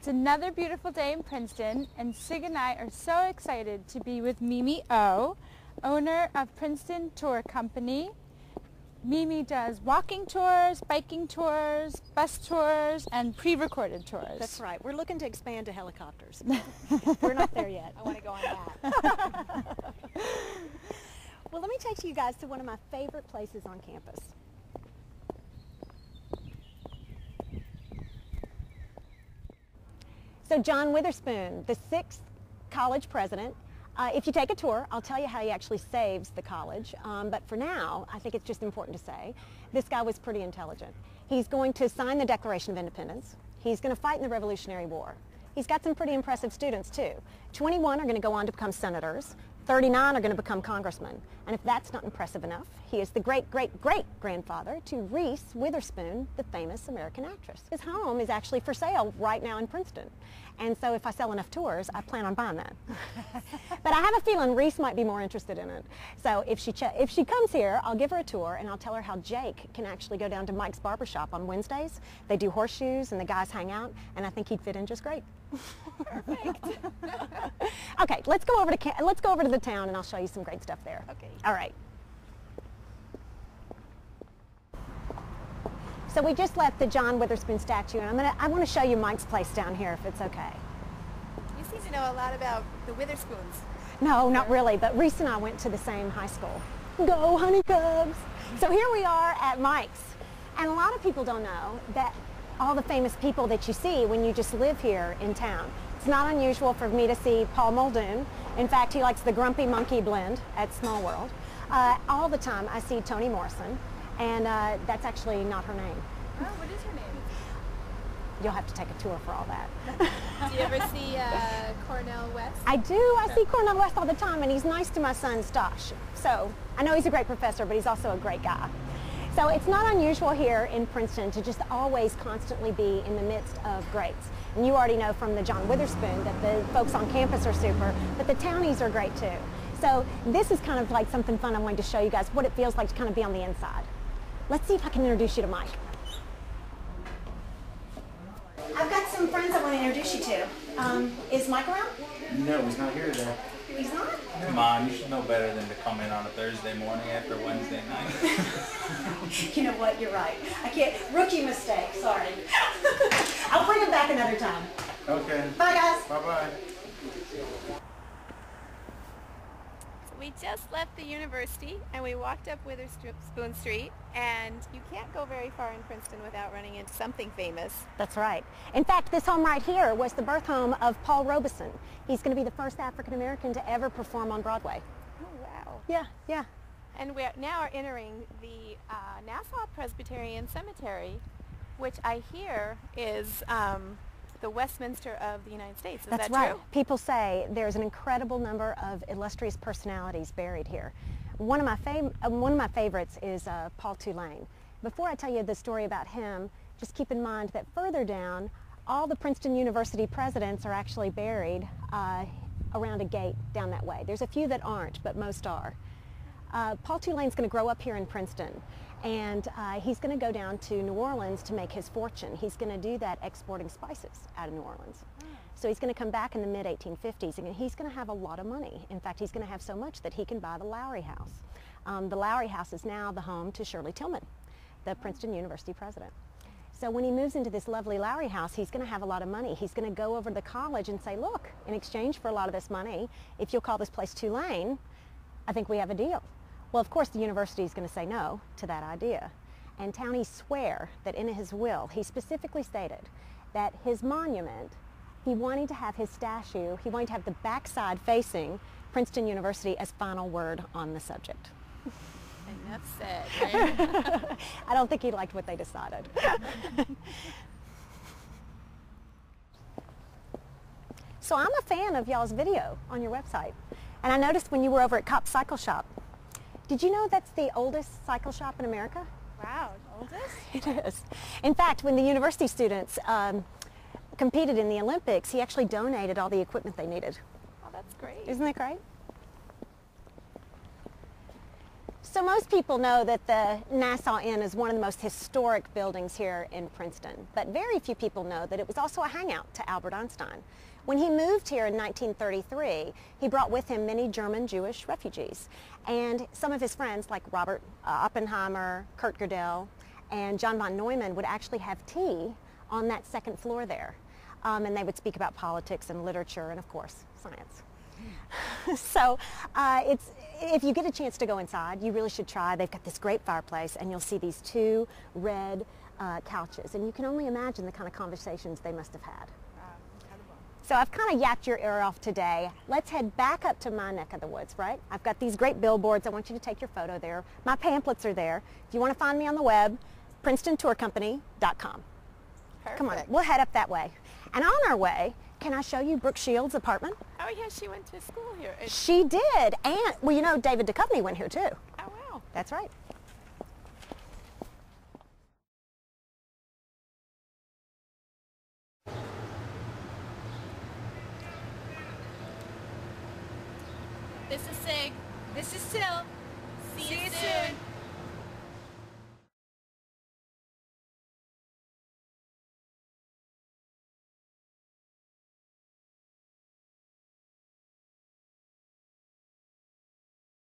It's another beautiful day in Princeton, and Sig and I are so excited to be with Mimi O, owner of Princeton Tour Company. Mimi does walking tours, biking tours, bus tours, and pre-recorded tours. That's right. We're looking to expand to helicopters. We're not there yet. I want to go on that. Well, let me take you guys to one of my favorite places on campus. So John Witherspoon, the 6th college president. If you take a tour, I'll tell you how he actually saves the college. But for now, I think it's just important to say, this guy was pretty intelligent. He's going to sign the Declaration of Independence. He's going to fight in the Revolutionary War. He's got some pretty impressive students, too. 21 are going to go on to become senators. 39 are going to become congressmen. And if that's not impressive enough, he is the great-great-great-grandfather to Reese Witherspoon, the famous American actress. His home is actually for sale right now in Princeton. And so if I sell enough tours, I plan on buying that. But I have a feeling Reese might be more interested in it. So if she comes here, I'll give her a tour and I'll tell her how Jake can actually go down to Mike's barbershop on Wednesdays. They do horseshoes and the guys hang out, and I think he'd fit in just great. Perfect. Okay, let's go over to the town and I'll show you some great stuff there. Okay. All right. So we just left the John Witherspoon statue, and I want to show you Mike's place down here, if it's okay. You seem to know a lot about the Witherspoons. No, not really, but Reese and I went to the same high school. Go Honey Cubs! So here we are at Mike's, and a lot of people don't know that all the famous people that you see when you just live here in town. It's not unusual for me to see Paul Muldoon. In fact, he likes the Grumpy Monkey blend at Small World. All the time I see Toni Morrison. And that's actually not her name. Oh, what is her name? You'll have to take a tour for all that. Do you ever see Cornel West? I do. I see Cornel West all the time, and he's nice to my son, Stosh. So I know he's a great professor, but he's also a great guy. So it's not unusual here in Princeton to just always constantly be in the midst of greats. And you already know from the John Witherspoon that the folks on campus are super, but the townies are great too. So this is kind of like something fun I wanted to show you guys, what it feels like to kind of be on the inside. Let's see if I can introduce you to Mike. I've got some friends I want to introduce you to. Is Mike around? No, he's not here today. He's not? Come on, you should know better than to come in on a Thursday morning after Wednesday night. You know what, you're right. I can't, rookie mistake, sorry. I'll bring him back another time. Okay. Bye guys. Bye-bye. We just left the university and we walked up Witherspoon Street, and you can't go very far in Princeton without running into something famous. That's right. In fact, this home right here was the birth home of Paul Robeson. He's going to be the first African American to ever perform on Broadway. Oh, wow. Yeah, yeah. And we now are entering the Nassau Presbyterian Cemetery, which I hear is the Westminster of the United States. Is that right. true? People say there's an incredible number of illustrious personalities buried here. One of my favorites is Paul Tulane. Before I tell you the story about him, just keep in mind that further down, all the Princeton University presidents are actually buried around a gate down that way. There's a few that aren't, but most are. Paul Tulane's going to grow up here in Princeton, and he's going to go down to New Orleans to make his fortune. He's going to do that exporting spices out of New Orleans. So he's going to come back in the mid-1850s, and he's going to have a lot of money. In fact, he's going to have so much that he can buy the Lowry House. The Lowry House is now the home to Shirley Tillman, the Princeton University president. So when he moves into this lovely Lowry House, he's going to have a lot of money. He's going to go over to the college and say, look, in exchange for a lot of this money, if you'll call this place Tulane, I think we have a deal. Well, of course, the university is going to say no to that idea. And townies swear that in his will, he specifically stated that his monument, he wanted to have his statue, he wanted to have the backside facing Princeton University as final word on the subject. Enough said, right? I don't think he liked what they decided. So I'm a fan of y'all's video on your website. And I noticed when you were over at Cop Cycle Shop, did you know that's the oldest cycle shop in America? Wow, oldest? It is. In fact, when the university students competed in the Olympics, he actually donated all the equipment they needed. Oh, that's great. Isn't that great? So most people know that the Nassau Inn is one of the most historic buildings here in Princeton, but very few people know that it was also a hangout to Albert Einstein. When he moved here in 1933, he brought with him many German Jewish refugees, and some of his friends like Robert Oppenheimer, Kurt Gödel, and John von Neumann would actually have tea on that second floor there, and they would speak about politics and literature and, of course, science. So if you get a chance to go inside, you really should try. They've got this great fireplace, and you'll see these two red couches, and you can only imagine the kind of conversations they must have had. Wow, incredible. So I've kind of yapped your ear off today. Let's head back up to my neck of the woods, right? I've got these great billboards. I want you to take your photo there. My pamphlets are there. If you want to find me on the web, PrincetonTourCompany.com. Come on, we'll head up that way. And on our way, can I show you Brooke Shields' apartment? Oh yeah, she went to school here. She did, and well, you know, David Duchovny went here too. Oh wow. That's right. This is Sig. This is Syl. See you soon.